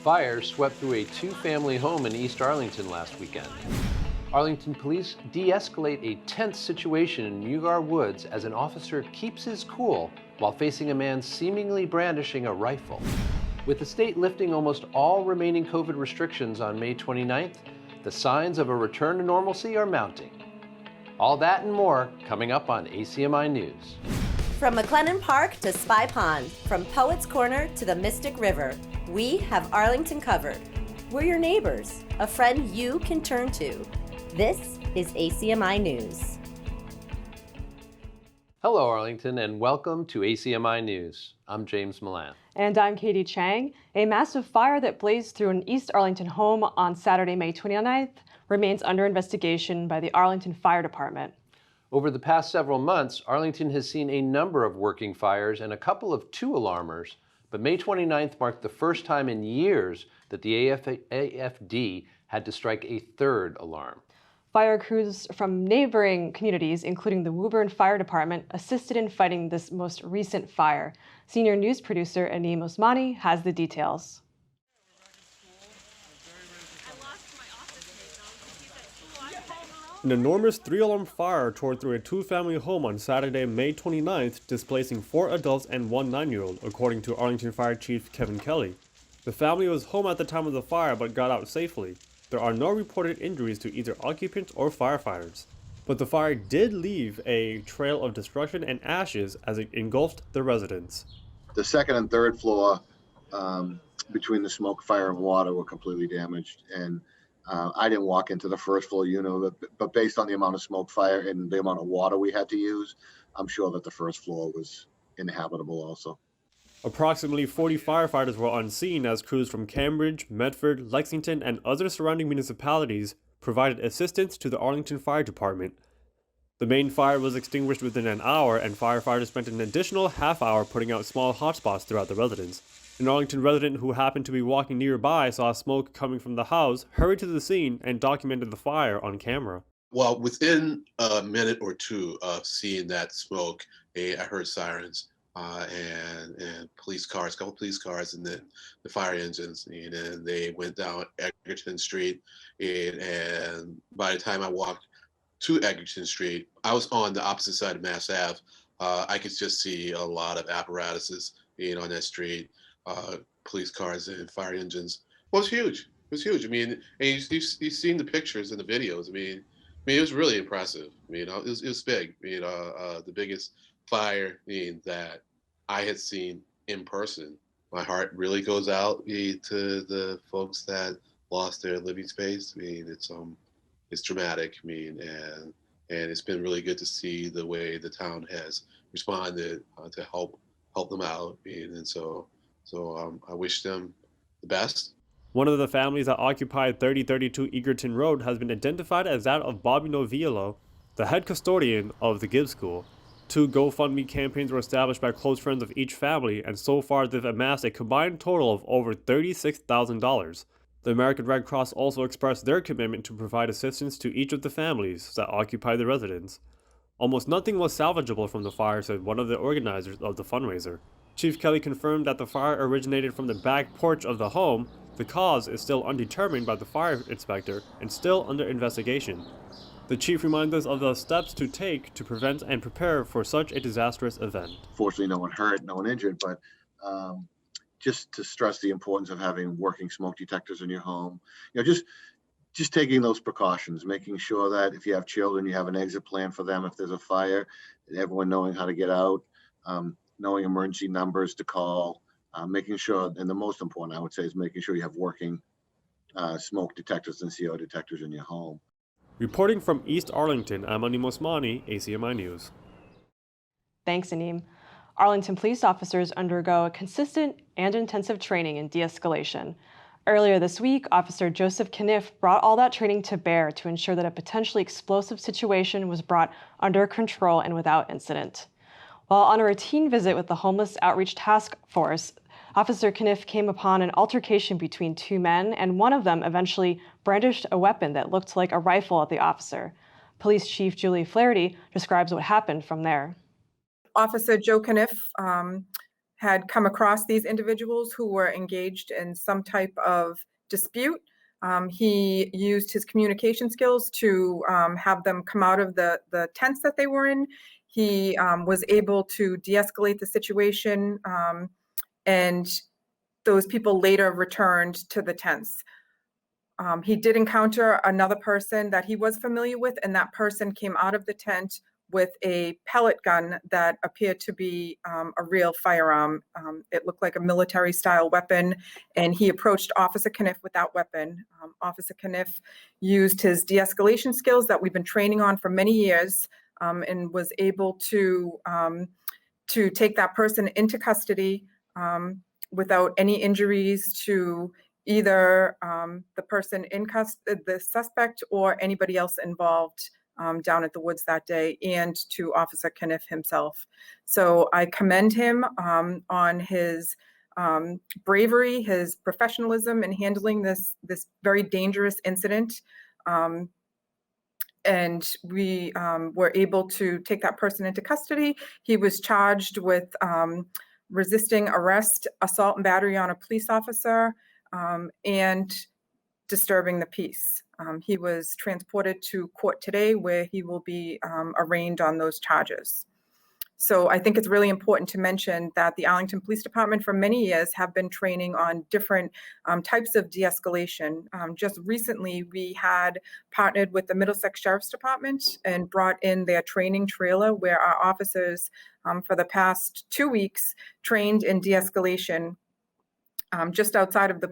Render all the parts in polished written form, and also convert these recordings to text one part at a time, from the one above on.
Fire swept through a two-family home in East Arlington last weekend. Arlington Police de-escalate a tense situation in Mugar Woods as an officer keeps his cool while facing a man seemingly brandishing a rifle. With the state lifting almost all remaining COVID restrictions on May 29th, the signs of a return to normalcy are mounting. All that and more coming up on ACMi News. From McLennan Park to Spy Pond, from Poets Corner to the Mystic River, we have Arlington covered. We're your neighbors, a friend you can turn to. This is ACMi News. Hello, Arlington, and welcome to ACMi News. I'm James Milan. And I'm Katie Chang. A massive fire that blazed through an East Arlington home on Saturday, May 29th, remains under investigation by the Arlington Fire Department. Over the past several months, Arlington has seen a number of working fires and a couple of two-alarmers, but May 29th marked the first time in years that the AFD had to strike a third alarm. Fire crews from neighboring communities, including the Woburn Fire Department, assisted in fighting this most recent fire. Senior news producer Anim Osmani has the details. An enormous three-alarm fire tore through a two-family home on Saturday, May 29th, displacing 4 adults and 1 9-year-old, according to Arlington Fire Chief Kevin Kelly. The family was home at the time of the fire but got out safely. There are no reported injuries to either occupants or firefighters. But the fire did leave a trail of destruction and ashes as it engulfed the residents. The second and third floor, between the smoke, fire, and water, were completely damaged. And I didn't walk into the first floor unit, but based on the amount of smoke, fire, and the amount of water we had to use, I'm sure that the first floor was inhabitable also. Approximately 40 firefighters were on scene as crews from Cambridge, Medford, Lexington, and other surrounding municipalities provided assistance to the Arlington Fire Department. The main fire was extinguished within an hour, and firefighters spent an additional half hour putting out small hotspots throughout the residence. An Arlington resident who happened to be walking nearby saw smoke coming from the house, hurried to the scene, and documented the fire on camera. Well, within a minute or two of seeing that smoke, I heard sirens and police cars, a couple police cars, and then the fire engines, and they went down Egerton Street. And by the time I walked to Egerton Street, I was on the opposite side of Mass Ave. I could just see a lot of apparatuses on that street. Police cars and fire engines. Well, it was huge. It was huge. I mean, and you've seen the pictures and the videos. I mean, it was really impressive. It was big. The biggest fire that I had seen in person. My heart really goes out to the folks that lost their living space. It's dramatic. And it's been really good to see the way the town has responded to help them out. So I wish them the best. One of the families that occupied 3032 Egerton Road has been identified as that of Bobby Noviello, the head custodian of the Gibbs School. 2 GoFundMe campaigns were established by close friends of each family, and so far they've amassed a combined total of over $36,000. The American Red Cross also expressed their commitment to provide assistance to each of the families that occupy the residence. Almost nothing was salvageable from the fire, said one of the organizers of the fundraiser. Chief Kelly confirmed that the fire originated from the back porch of the home. The cause is still undetermined by the fire inspector and still under investigation. The chief reminded us of the steps to take to prevent and prepare for such a disastrous event. Fortunately, no one hurt, no one injured, but just to stress the importance of having working smoke detectors in your home. Just taking those precautions, making sure that if you have children, you have an exit plan for them if there's a fire, and everyone knowing how to get out. Knowing emergency numbers to call, making sure, and the most important, I would say, is making sure you have working smoke detectors and CO detectors in your home. Reporting from East Arlington, I'm Anim Osmani, ACMi News. Thanks, Anim. Arlington police officers undergo a consistent and intensive training in de-escalation. Earlier this week, Officer Joseph Kniff brought all that training to bear to ensure that a potentially explosive situation was brought under control and without incident. While on a routine visit with the Homeless Outreach Task Force, Officer Kniff came upon an altercation between 2 men, and one of them eventually brandished a weapon that looked like a rifle at the officer. Police Chief Julie Flaherty describes what happened from there. Officer Joe Kniff had come across these individuals who were engaged in some type of dispute. He used his communication skills to have them come out of the tents that they were in. He was able to de-escalate the situation, and those people later returned to the tents. He did encounter another person that he was familiar with, and that person came out of the tent with a pellet gun that appeared to be a real firearm. It looked like a military-style weapon, and he approached Officer Kniff with that weapon. Officer Kniff used his de-escalation skills that we've been training on for many years, and was able to take that person into custody without any injuries to either the person in custody, the suspect, or anybody else involved down at the woods that day, and to Officer Kniff himself. So I commend him on his bravery, his professionalism in handling this very dangerous incident. And we were able to take that person into custody. He was charged with resisting arrest, assault and battery on a police officer, and disturbing the peace. He was transported to court today, where he will be arraigned on those charges. So I think it's really important to mention that the Arlington Police Department for many years have been training on different types of de-escalation. Just recently, we had partnered with the Middlesex Sheriff's Department and brought in their training trailer, where our officers for the past 2 weeks trained in de-escalation just outside of the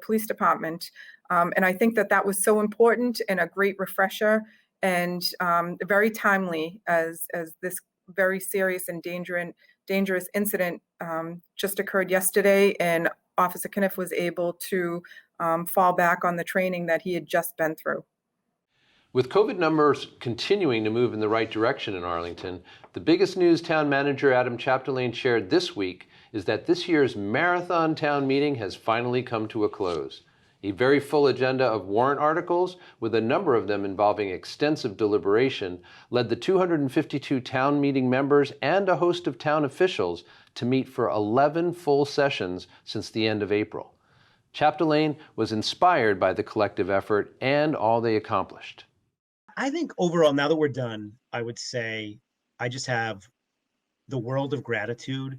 police department. And I think that was so important and a great refresher, and very timely, as this very serious and dangerous incident just occurred yesterday, and Officer Kniff was able to fall back on the training that he had just been through. With COVID numbers continuing to move in the right direction in Arlington, the biggest news town manager Adam Chapdelaine shared this week is that this year's marathon town meeting has finally come to a close. A very full agenda of warrant articles, with a number of them involving extensive deliberation, led the 252 town meeting members and a host of town officials to meet for 11 full sessions since the end of April. Chapdelaine was inspired by the collective effort and all they accomplished. I think overall, now that we're done, I would say I just have the world of gratitude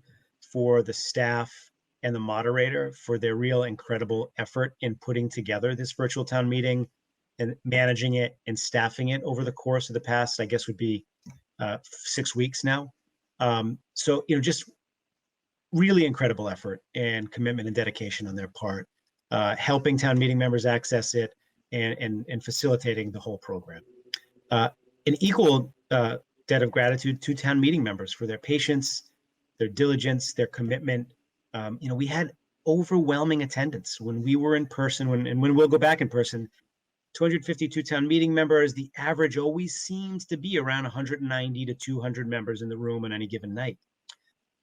for the staff and the moderator for their real incredible effort in putting together this virtual town meeting and managing it and staffing it over the course of the past, I guess would be 6 weeks now. So, just really incredible effort and commitment and dedication on their part, helping town meeting members access it and facilitating the whole program. An equal debt of gratitude to town meeting members for their patience, their diligence, their commitment. We had overwhelming attendance when we were in person, when we'll go back in person. 252 town meeting members. The average always seems to be around 190 to 200 members in the room on any given night.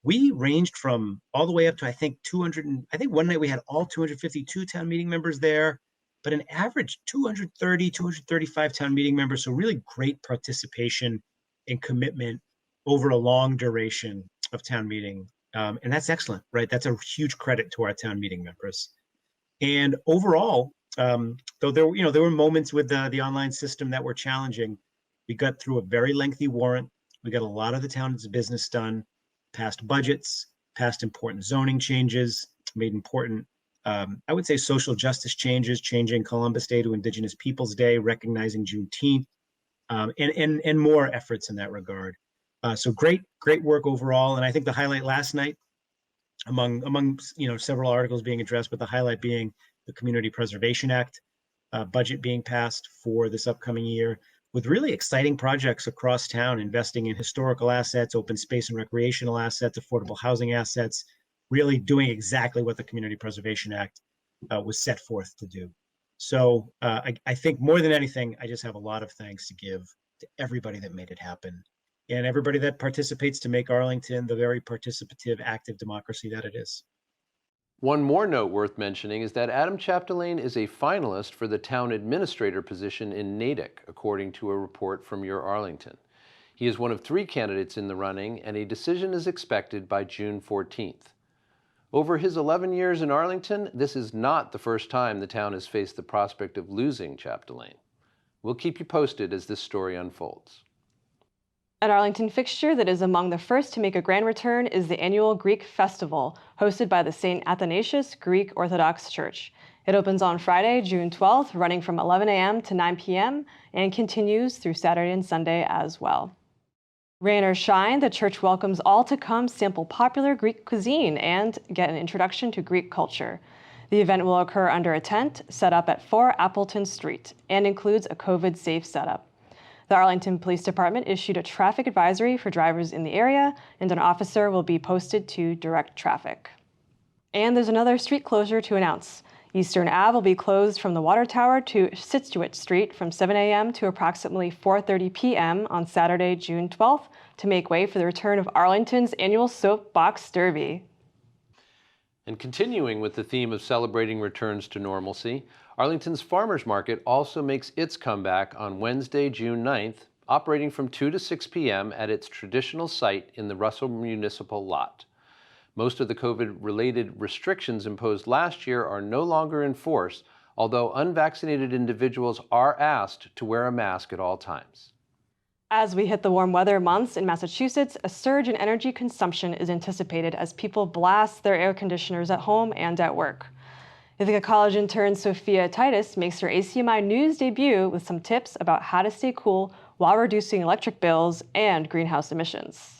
We ranged from all the way up to, I think, 200. I think one night we had all 252 town meeting members there, but an average 230, 235 town meeting members. So really great participation and commitment over a long duration of town meeting. And that's excellent, right? That's a huge credit to our town meeting members. And overall, though there were moments with the online system that were challenging, we got through a very lengthy warrant. We got a lot of the town's business done, passed budgets, passed important zoning changes, made important, I would say, social justice changes, changing Columbus Day to Indigenous Peoples Day, recognizing Juneteenth, and more efforts in that regard. So great work overall. And I think the highlight last night, among several articles being addressed, but the highlight being the Community Preservation Act budget being passed for this upcoming year, with really exciting projects across town, investing in historical assets, open space and recreational assets, affordable housing assets, really doing exactly what the Community Preservation Act was set forth to do. So I think more than anything, I just have a lot of thanks to give to everybody that made it happen, and everybody that participates to make Arlington the very participative, active democracy that it is. One more note worth mentioning is that Adam Chapdelaine is a finalist for the town administrator position in Natick, according to a report from Your Arlington. He is one of 3 candidates in the running, and a decision is expected by June 14th. Over his 11 years in Arlington, this is not the first time the town has faced the prospect of losing Chapdelaine. We'll keep you posted as this story unfolds. An Arlington fixture that is among the first to make a grand return is the annual Greek Festival, hosted by the St. Athanasius Greek Orthodox Church. It opens on Friday, June 12th, running from 11 a.m. to 9 p.m., and continues through Saturday and Sunday as well. Rain or shine, the church welcomes all to come sample popular Greek cuisine and get an introduction to Greek culture. The event will occur under a tent set up at 4 Appleton Street and includes a COVID-safe setup. The Arlington Police Department issued a traffic advisory for drivers in the area, and an officer will be posted to direct traffic. And there's another street closure to announce. Eastern Ave will be closed from the Water Tower to Scituate Street from 7 a.m. to approximately 4:30 p.m. on Saturday, June 12th, to make way for the return of Arlington's annual Soapbox Derby. And continuing with the theme of celebrating returns to normalcy, Arlington's Farmers Market also makes its comeback on Wednesday, June 9th, operating from 2 to 6 p.m. at its traditional site in the Russell Municipal Lot. Most of the COVID-related restrictions imposed last year are no longer in force, although unvaccinated individuals are asked to wear a mask at all times. As we hit the warm weather months in Massachusetts, a surge in energy consumption is anticipated as people blast their air conditioners at home and at work. Ithaca College intern Sophia Titus makes her ACMi News debut with some tips about how to stay cool while reducing electric bills and greenhouse emissions.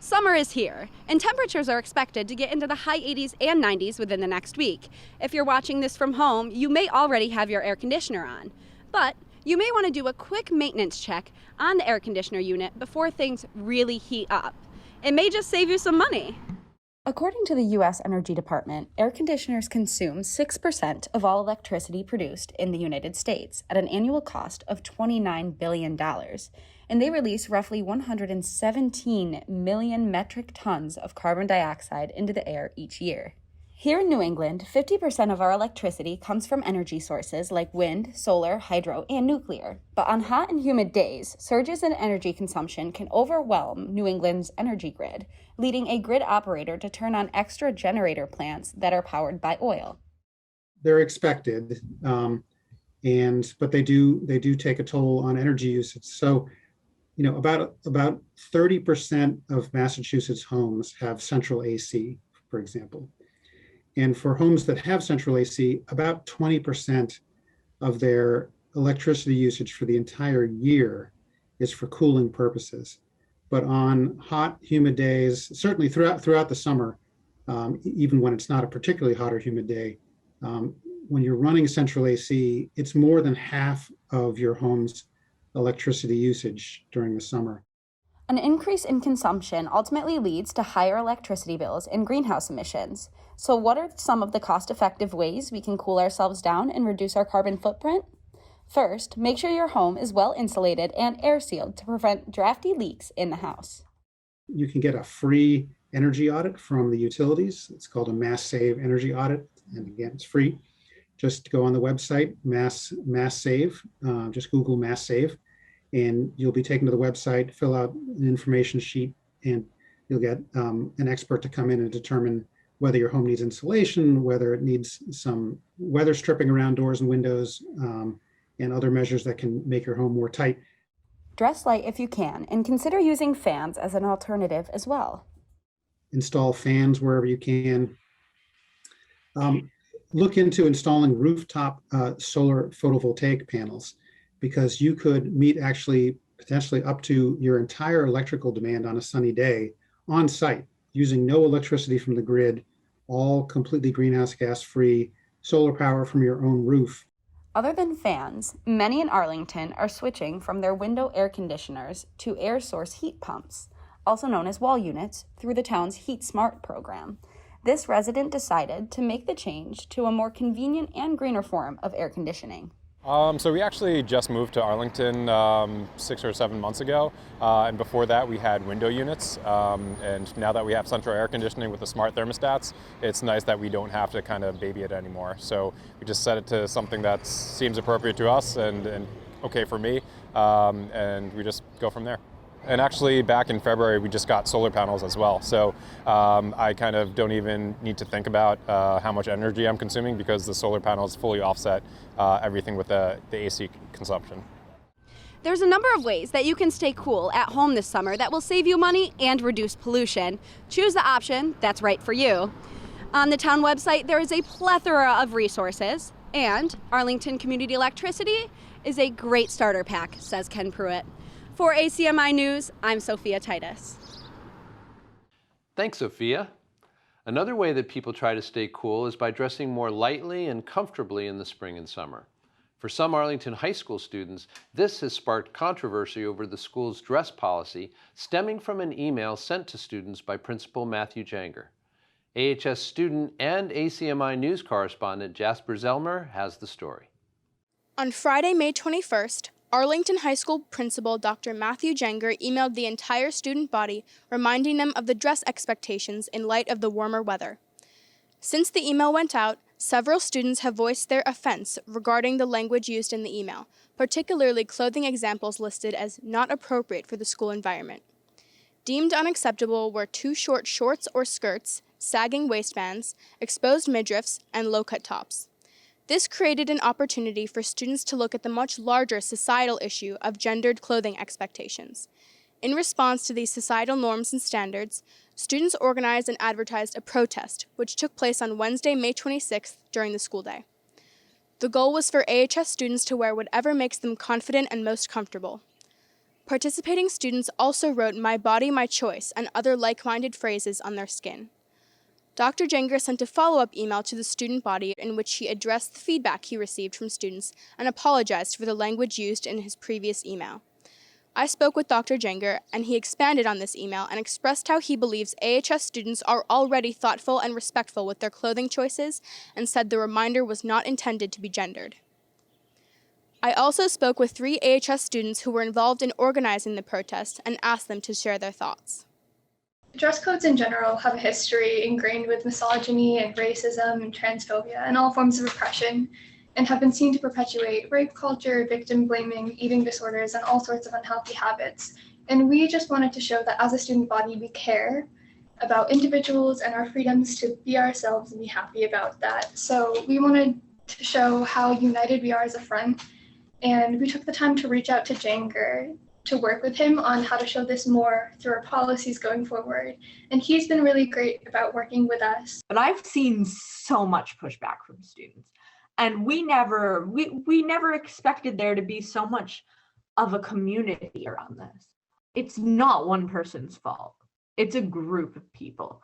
Summer is here, and temperatures are expected to get into the high 80s and 90s within the next week. If you're watching this from home, you may already have your air conditioner on, but you may want to do a quick maintenance check on the air conditioner unit before things really heat up. It may just save you some money. According to the U.S. Energy Department, air conditioners consume 6% of all electricity produced in the United States at an annual cost of $29 billion, and they release roughly 117 million metric tons of carbon dioxide into the air each year. Here in New England, 50% of our electricity comes from energy sources like wind, solar, hydro, and nuclear. But on hot and humid days, surges in energy consumption can overwhelm New England's energy grid, leading a grid operator to turn on extra generator plants that are powered by oil. They're expected, but they do take a toll on energy usage. So, about 30% of Massachusetts homes have central AC, for example. And for homes that have central AC, about 20% of their electricity usage for the entire year is for cooling purposes. But on hot, humid days, certainly throughout the summer, even when it's not a particularly hot or humid day, when you're running central AC, it's more than half of your home's electricity usage during the summer. An increase in consumption ultimately leads to higher electricity bills and greenhouse emissions. So what are some of the cost-effective ways we can cool ourselves down and reduce our carbon footprint? First, make sure your home is well insulated and air sealed to prevent drafty leaks in the house. You can get a free energy audit from the utilities. It's called a Mass Save energy audit. And again, it's free. Just go on the website, Mass Save, just Google Mass Save, and you'll be taken to the website, fill out an information sheet, and you'll get an expert to come in and determine whether your home needs insulation, whether it needs some weather stripping around doors and windows, and other measures that can make your home more tight. Dress light if you can, and consider using fans as an alternative as well. Install fans wherever you can. Look into installing rooftop solar photovoltaic panels, because you could meet actually potentially up to your entire electrical demand on a sunny day on site, using no electricity from the grid, all completely greenhouse gas free, solar power from your own roof. Other than fans, many in Arlington are switching from their window air conditioners to air source heat pumps, also known as wall units, through the town's Heat Smart program. This resident decided to make the change to a more convenient and greener form of air conditioning. So we actually just moved to Arlington 6 or 7 months ago, and before that we had window units, and now that we have central air conditioning with the smart thermostats, it's nice that we don't have to kind of baby it anymore. So we just set it to something that seems appropriate to us and okay for me, and we just go from there. And actually, back in February, we just got solar panels as well. So I kind of don't even need to think about how much energy I'm consuming because the solar panels fully offset everything with the AC consumption. There's a number of ways that you can stay cool at home this summer that will save you money and reduce pollution. Choose the option that's right for you. On the town website, there is a plethora of resources, and Arlington Community Electricity is a great starter pack, says Ken Pruitt. For ACMi News, I'm Sophia Titus. Thanks, Sophia. Another way that people try to stay cool is by dressing more lightly and comfortably in the spring and summer. For some Arlington High School students, this has sparked controversy over the school's dress policy, stemming from an email sent to students by Principal Matthew Janger. AHS student and ACMi News correspondent Jasper Zellmer has the story. On Friday, May 21st, Arlington High School Principal Dr. Matthew Janger emailed the entire student body, reminding them of the dress expectations in light of the warmer weather. Since the email went out, several students have voiced their offense regarding the language used in the email, particularly clothing examples listed as not appropriate for the school environment. Deemed unacceptable were too short shorts or skirts, sagging waistbands, exposed midriffs, and low-cut tops. This created an opportunity for students to look at the much larger societal issue of gendered clothing expectations. In response to these societal norms and standards, students organized and advertised a protest, which took place on Wednesday, May 26th during the school day. The goal was for AHS students to wear whatever makes them confident and most comfortable. Participating students also wrote "My body, my choice" and other like-minded phrases on their skin. Dr. Janger sent a follow-up email to the student body in which he addressed the feedback he received from students and apologized for the language used in his previous email. I spoke with Dr. Janger, and he expanded on this email and expressed how he believes AHS students are already thoughtful and respectful with their clothing choices, and said the reminder was not intended to be gendered. I also spoke with 3 AHS students who were involved in organizing the protest and asked them to share their thoughts. Dress codes in general have a history ingrained with misogyny and racism and transphobia and all forms of oppression, and have been seen to perpetuate rape culture, victim blaming, eating disorders, and all sorts of unhealthy habits. And we just wanted to show that as a student body, we care about individuals and our freedoms to be ourselves and be happy about that. So we wanted to show how united we are as a front, and we took the time to reach out to Janger to work with him on how to show this more through our policies going forward. And he's been really great about working with us. But I've seen so much pushback from students. And we never expected there to be so much of a community around this. It's not one person's fault. It's a group of people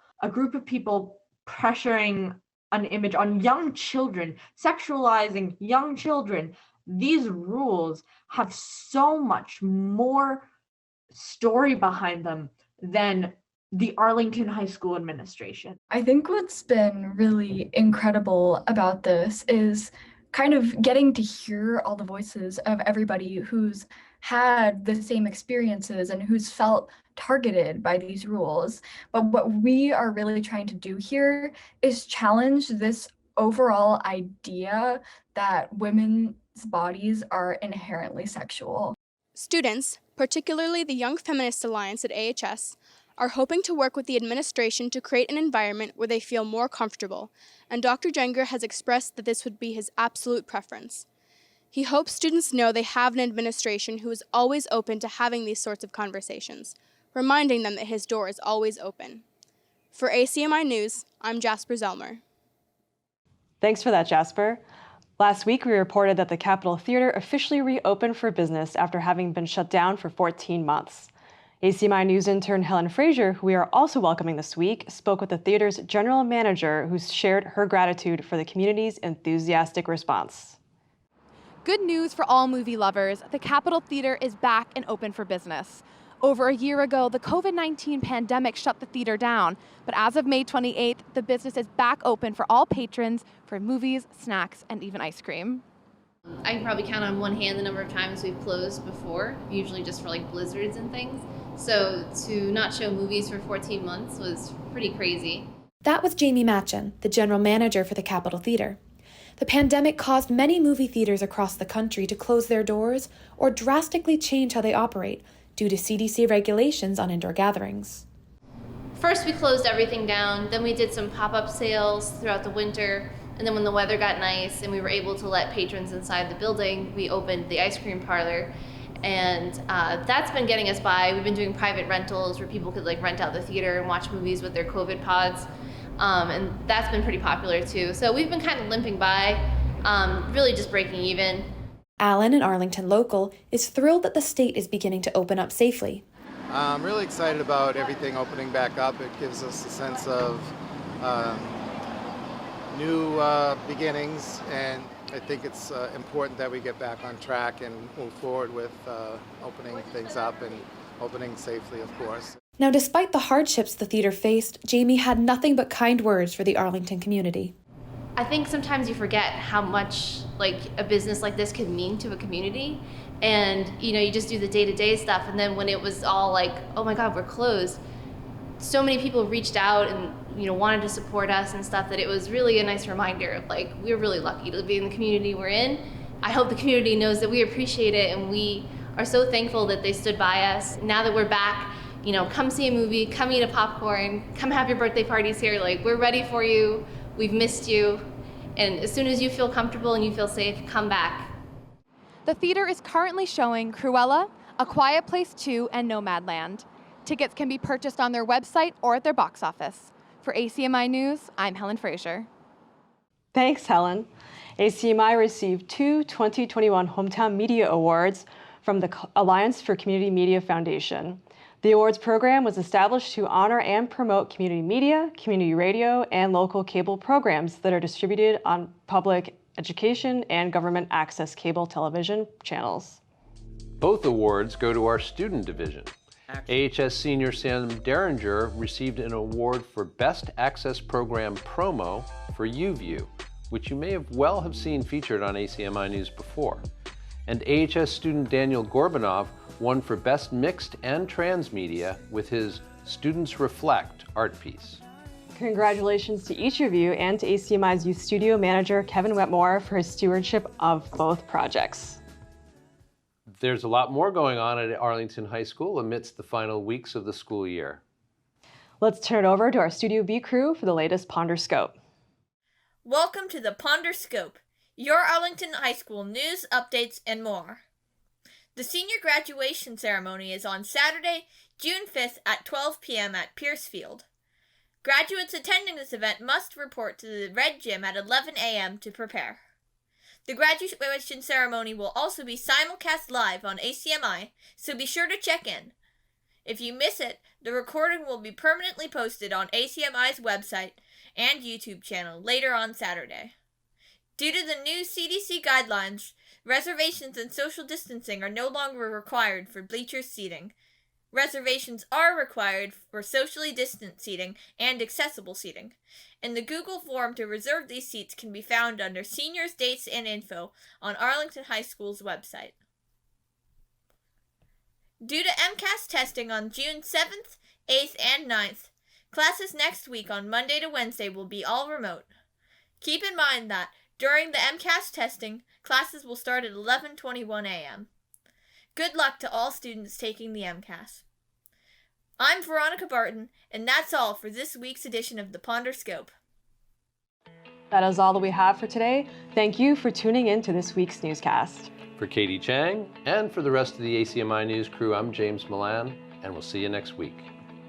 pressuring an image on young children, sexualizing young children. These rules have so much more story behind them than the Arlington High School administration. I think what's been really incredible about this is kind of getting to hear all the voices of everybody who's had the same experiences and who's felt targeted by these rules. But what we are really trying to do here is challenge this overall idea that women's bodies are inherently sexual. Students, particularly the Young Feminist Alliance at AHS, are hoping to work with the administration to create an environment where they feel more comfortable, and Dr. Janger has expressed that this would be his absolute preference. He hopes students know they have an administration who is always open to having these sorts of conversations, reminding them that his door is always open. For ACMi News, I'm Jasper Zellmer. Thanks for that, Jasper. Last week, we reported that the Capitol Theater officially reopened for business after having been shut down for 14 months. ACMi News intern Helen Frazier, who we are also welcoming this week, spoke with the theater's general manager, who shared her gratitude for the community's enthusiastic response. Good news for all movie lovers. The Capitol Theater is back and open for business. Over a year ago, the COVID-19 pandemic shut the theater down, but as of May 28th, the business is back open for all patrons for movies, snacks, and even ice cream. I can probably count on one hand the number of times we've closed before, usually just for like blizzards and things. So to not show movies for 14 months was pretty crazy. That was Jamie Matchin, the general manager for the Capitol Theater. The pandemic caused many movie theaters across the country to close their doors or drastically change how they operate due to CDC regulations on indoor gatherings. First, we closed everything down. Then we did some pop-up sales throughout the winter. And then when the weather got nice and we were able to let patrons inside the building, we opened the ice cream parlor. And that's been getting us by. We've been doing private rentals where people could like rent out the theater and watch movies with their COVID pods. And that's been pretty popular too. So we've been kind of limping by, really just breaking even. Alan, an Arlington local, is thrilled that the state is beginning to open up safely. I'm really excited about everything opening back up. It gives us a sense of new beginnings, and I think it's important that we get back on track and move forward with opening things up and opening safely, of course. Now, despite the hardships the theater faced, Jamie had nothing but kind words for the Arlington community. I think sometimes you forget how much like a business like this can mean to a community. And you just do the day-to-day stuff, and then when it was all like, oh my God, we're closed, so many people reached out and wanted to support us and stuff, that it was really a nice reminder of like, we're really lucky to be in the community we're in. I hope the community knows that we appreciate it, and we are so thankful that they stood by us. Now that we're back, come see a movie, come eat a popcorn, come have your birthday parties here. Like, we're ready for you. We've missed you. And as soon as you feel comfortable and you feel safe, come back. The theater is currently showing Cruella, A Quiet Place 2, and Nomadland. Tickets can be purchased on their website or at their box office. For ACMi News, I'm Helen Frazier. Thanks, Helen. ACMi received 2 2021 Hometown Media Awards from the Alliance for Community Media Foundation. The awards program was established to honor and promote community media, community radio, and local cable programs that are distributed on public education and government access cable television channels. Both awards go to our student division. AHS senior Sam Derringer received an award for Best Access Program Promo for UView, which you may have seen featured on ACMi News before. And AHS student Daniel Gorbanov won for Best Mixed and Transmedia with his Students Reflect art piece. Congratulations to each of you and to ACMi's Youth Studio Manager, Kevin Wetmore, for his stewardship of both projects. There's a lot more going on at Arlington High School amidst the final weeks of the school year. Let's turn it over to our Studio B crew for the latest Ponder Scope. Welcome to the Ponder Scope, your Arlington High School news, updates, and more. The senior graduation ceremony is on Saturday, June 5th at 12 p.m. at Pierce Field. Graduates attending this event must report to the Red Gym at 11 a.m. to prepare. The graduation ceremony will also be simulcast live on ACMi, so be sure to check in. If you miss it, the recording will be permanently posted on ACMi's website and YouTube channel later on Saturday. Due to the new CDC guidelines, reservations and social distancing are no longer required for bleacher seating. Reservations are required for socially distant seating and accessible seating, and the Google form to reserve these seats can be found under Seniors Dates and Info on Arlington High School's website. Due to MCAS testing on June 7th, 8th, and 9th, classes next week on Monday to Wednesday will be all remote. Keep in mind that during the MCAS testing, classes will start at 11:21 a.m. Good luck to all students taking the MCAS. I'm Veronica Barton, and that's all for this week's edition of the Ponder Scope. That is all that we have for today. Thank you for tuning in to this week's newscast. For Katie Chang and for the rest of the ACMi News crew, I'm James Milan, and we'll see you next week.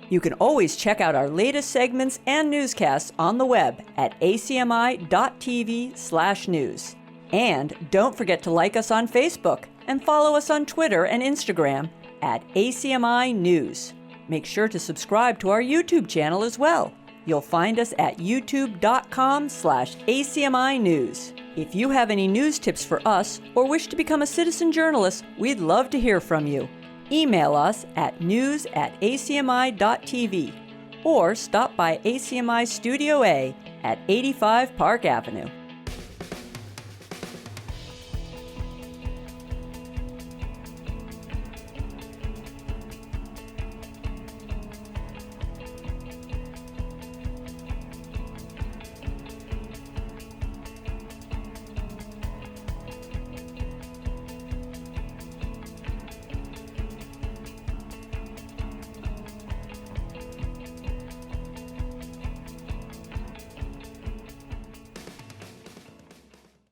You can always check out our latest segments and newscasts on the web at acmi.tv/news. And don't forget to like us on Facebook and follow us on Twitter and Instagram at ACMi News. Make sure to subscribe to our YouTube channel as well. You'll find us at youtube.com/ACMi News. If you have any news tips for us or wish to become a citizen journalist, we'd love to hear from you. Email us at news@acmi.tv or stop by ACMI Studio A at 85 Park Avenue.